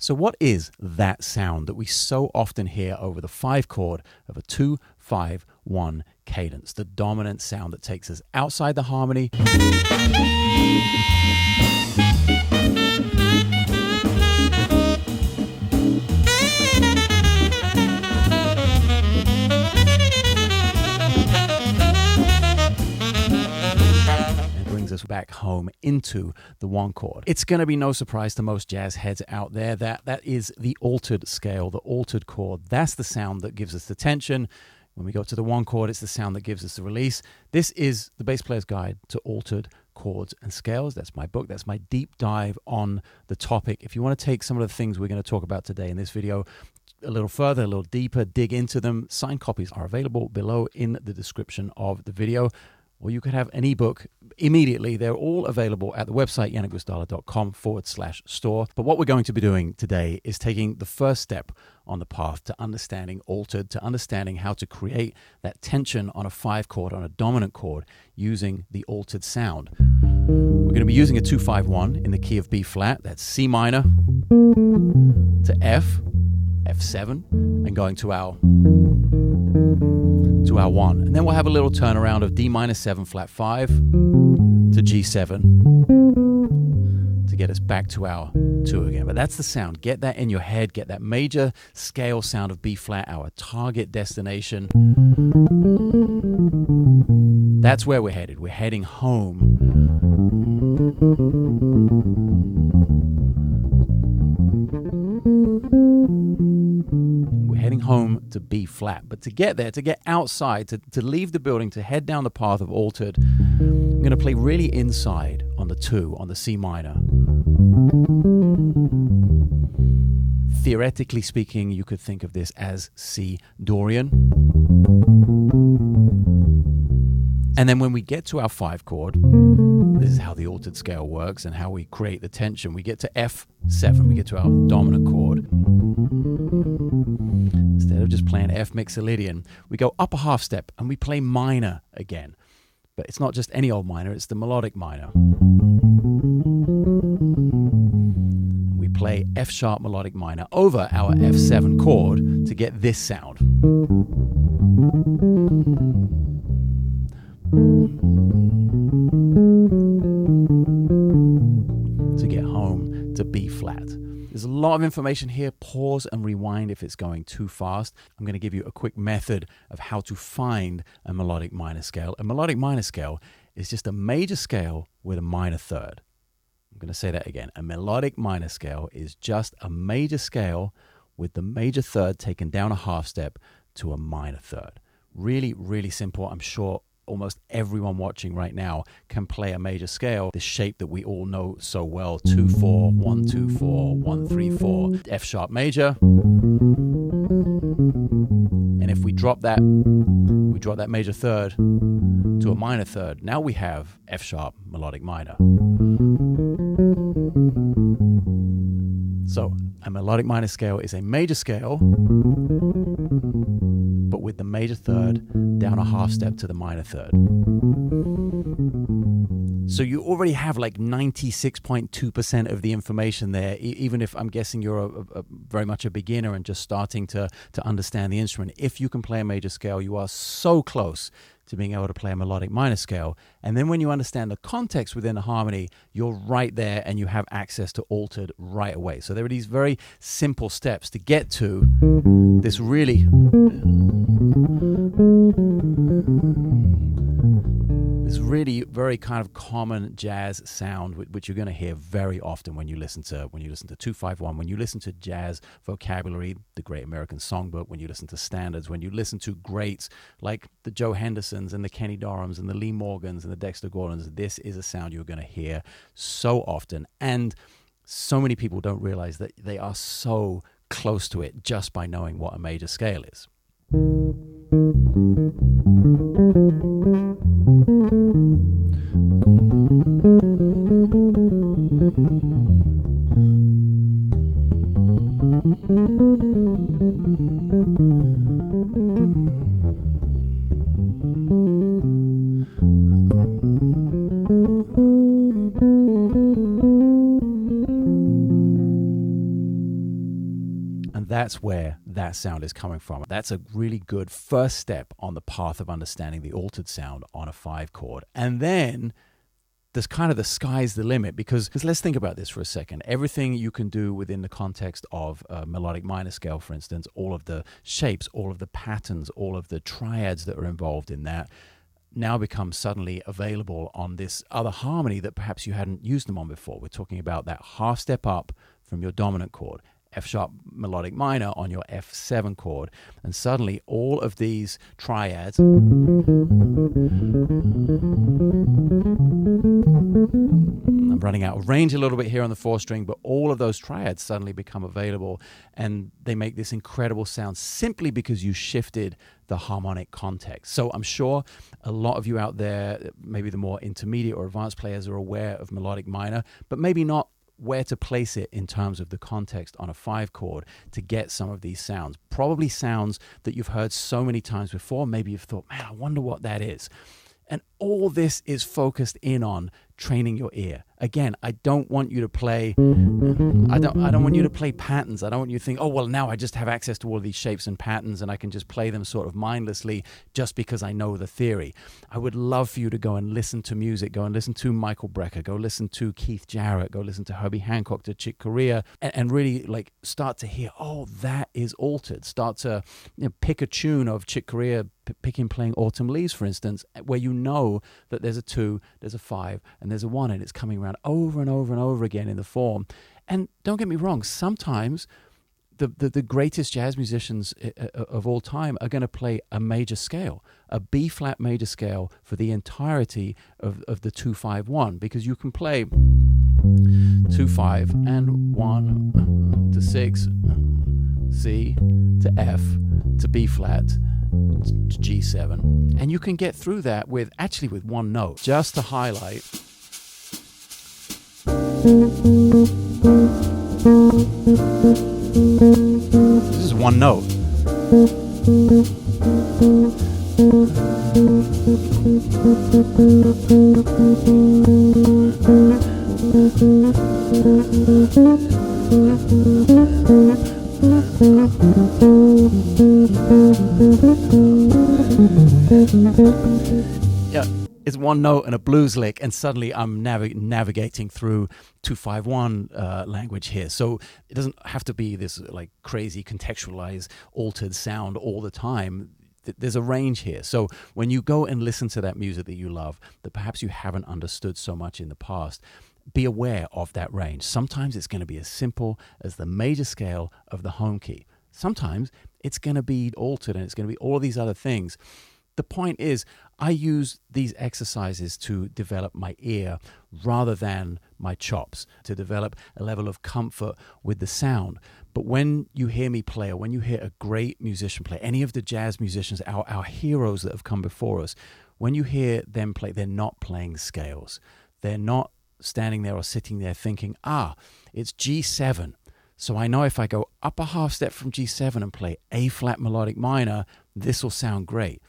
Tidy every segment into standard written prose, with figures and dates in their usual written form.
So what is that sound that we so often hear over the 5 chord of a 2-5-1 cadence? The dominant sound that takes us outside the harmony us back home into the 1 chord. It's going to be no surprise to most jazz heads out there that that is the altered scale, the altered chord. That's the sound that gives us the tension. When we go to the 1 chord, it's the sound that gives us the release. This is the Bass Player's Guide to Altered Chords and Scales. That's my book. That's my deep dive on the topic. If you want to take some of the things we're going to talk about today in this video a little further, a little deeper, dig into them, signed copies are available below in the description of the video. Or you could have an ebook immediately. They're all available at the website, janekgwizdala.com/store. But what we're going to be doing today is taking the first step on the path to understanding altered, to understanding how to create that tension on a 5 chord, on a dominant chord, using the altered sound. We're going to be using a 2-5-1 in the key of B flat. That's C minor to F, F7, and going to our 1. And then we'll have a little turnaround of D minor 7 flat 5 to G7 to get us back to our 2 again. But that's the sound. Get that in your head. Get that major scale sound of B flat, our target destination. That's where we're headed. We're heading home. Home to B flat. But to get there, to get outside, to leave the building, to head down the path of altered, I'm going to play really inside on the 2, on the C minor. Theoretically speaking, you could think of this as C Dorian. And then when we get to our 5 chord, this is how the altered scale works and how we create the tension. We get to F7, we get to our dominant chord. Instead of just playing F Mixolydian, we go up a half step and we play minor again. But it's not just any old minor, it's the melodic minor. We play F sharp melodic minor over our F7 chord to get this sound. To get home to B flat. There's a lot of information here. Pause and rewind if it's going too fast. I'm going to give you a quick method of how to find a melodic minor scale. A melodic minor scale is just a major scale with a minor third. I'm going to say that again. A melodic minor scale is just a major scale with the major third taken down a half step to a minor third. Really, really simple. I'm sure almost everyone watching right now can play a major scale, this shape that we all know so well, 2-4, 1-2-4, 1-3-4, F sharp major. And if we drop that major third to a minor third, now we have F sharp melodic minor. So a melodic minor scale is a major scale, but with the major third down a half step to the minor third. So you already have like 96.2% of the information there, even if I'm guessing you're very much a beginner and just starting to understand the instrument. If you can play a major scale, you are so close to being able to play a melodic minor scale. And then when you understand the context within the harmony, you're right there and you have access to altered right away. So there are these very simple steps to get to this really very kind of common jazz sound, which you're going to hear very often when you listen to 2-5-1, when you listen to jazz vocabulary, the Great American Songbook, when you listen to standards, when you listen to greats like the Joe Hendersons and the Kenny Dorhams and the Lee Morgans and the Dexter Gordons. This is a sound you're going to hear so often, and so many people don't realize that they are so close to it just by knowing what a major scale is. And that's where that sound is coming from. That's a really good first step on the path of understanding the altered sound on a 5 chord. And then there's kind of the sky's the limit, because let's think about this for a second. Everything you can do within the context of a melodic minor scale, for instance, all of the shapes, all of the patterns, all of the triads that are involved in that now become suddenly available on this other harmony that perhaps you hadn't used them on before. We're talking about that half step up from your dominant chord, F sharp melodic minor on your F7 chord, and suddenly all of these triads, I'm running out of range a little bit here on the 4 string, but all of those triads suddenly become available, and they make this incredible sound simply because you shifted the harmonic context. So I'm sure a lot of you out there, maybe the more intermediate or advanced players, are aware of melodic minor, but maybe not where to place it in terms of the context on a 5 chord to get some of these sounds. Probably sounds that you've heard so many times before. Maybe you've thought, man, I wonder what that is. And all this is focused in on training your ear. Again, I don't want you to play, I don't want you to play patterns. I don't want you to think, oh, well, now I just have access to all of these shapes and patterns and I can just play them sort of mindlessly just because I know the theory. I would love for you to go and listen to music, go and listen to Michael Brecker, go listen to Keith Jarrett, go listen to Herbie Hancock, to Chick Corea, and really like start to hear, oh, that is altered. Start to pick a tune of Chick Corea, pick him playing Autumn Leaves, for instance, where you know that there's a 2, there's a 5, and there's a 1, and it's coming around over and over and over again in the form. And don't get me wrong, sometimes the greatest jazz musicians of all time are going to play a major scale, a B-flat major scale for the entirety of the 2-5-1, because you can play 2-5 and 1 to 6, C to F to B-flat to G7, and you can get through that with one note. Just to highlight, this is one note. Yeah, it's one note and a blues lick, and suddenly I'm navigating through 2-5-1 language here. So it doesn't have to be this like crazy contextualized altered sound all the time. There's a range here. So when you go and listen to that music that you love, that perhaps you haven't understood so much in the past, be aware of that range. Sometimes it's going to be as simple as the major scale of the home key. Sometimes it's going to be altered and it's going to be all of these other things. The point is, I use these exercises to develop my ear rather than my chops, to develop a level of comfort with the sound. But when you hear me play, or when you hear a great musician play, any of the jazz musicians, our heroes that have come before us, when you hear them play, they're not playing scales. They're not standing there or sitting there thinking, it's G7. So I know if I go up a half step from G7 and play A flat melodic minor, this will sound great.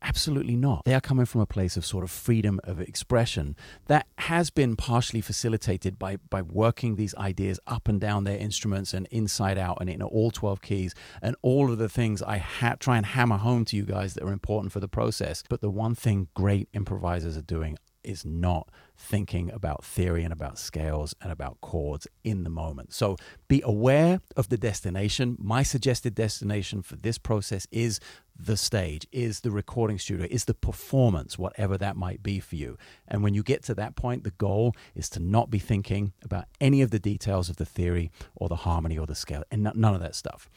Absolutely not. They are coming from a place of sort of freedom of expression that has been partially facilitated by working these ideas up and down their instruments and inside out and in all 12 keys and all of the things I try and hammer home to you guys that are important for the process. But the one thing great improvisers are doing is not thinking about theory and about scales and about chords in the moment. So be aware of the destination. My suggested destination for this process is the stage, is the recording studio, is the performance, whatever that might be for you. And when you get to that point, the goal is to not be thinking about any of the details of the theory or the harmony or the scale, and none of that stuff.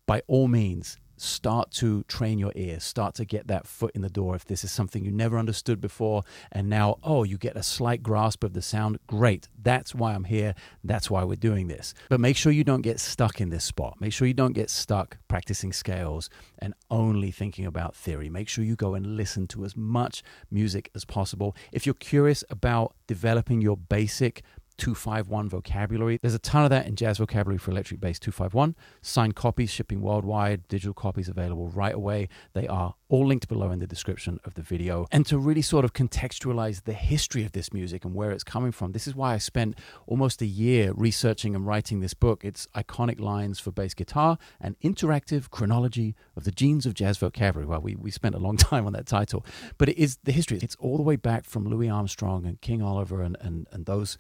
By all means, start to train your ear, start to get that foot in the door. If this is something you never understood before, and now, you get a slight grasp of the sound, great. That's why I'm here. That's why we're doing this. But make sure you don't get stuck in this spot. Make sure you don't get stuck practicing scales and only thinking about theory. Make sure you go and listen to as much music as possible. If you're curious about developing your basic 251 vocabulary. There's a ton of that in Jazz Vocabulary for Electric Bass 251. Signed copies shipping worldwide, digital copies available right away. They are all linked below in the description of the video. And to really sort of contextualize the history of this music and where it's coming from, this is why I spent almost a year researching and writing this book. It's Iconic Lines for Bass Guitar, an interactive chronology of the genes of jazz vocabulary. Well, we spent a long time on that title, but it is the history. It's all the way back from Louis Armstrong and King Oliver and those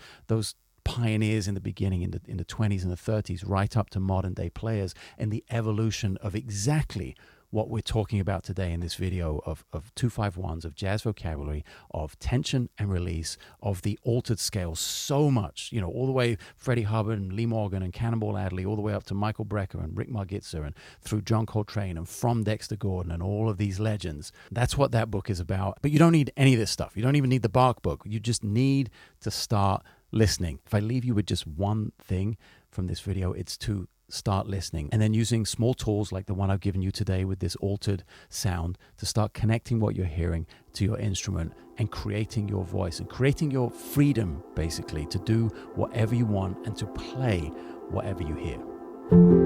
pioneers in the beginning in the 20s and the 30s, right up to modern day players, and the evolution of exactly what we're talking about today in this video of 251s, of jazz vocabulary, of tension and release, of the altered scales, so much, all the way Freddie Hubbard and Lee Morgan and Cannonball Adderley, all the way up to Michael Brecker and Rick Margitzer, and through John Coltrane and from Dexter Gordon and all of these legends. That's what that book is about. But you don't need any of this stuff. You don't even need the Bach book. You just need to start listening. If I leave you with just one thing from this video, it's to start listening, and then using small tools like the one I've given you today with this altered sound to start connecting what you're hearing to your instrument and creating your voice and creating your freedom, basically, to do whatever you want and to play whatever you hear.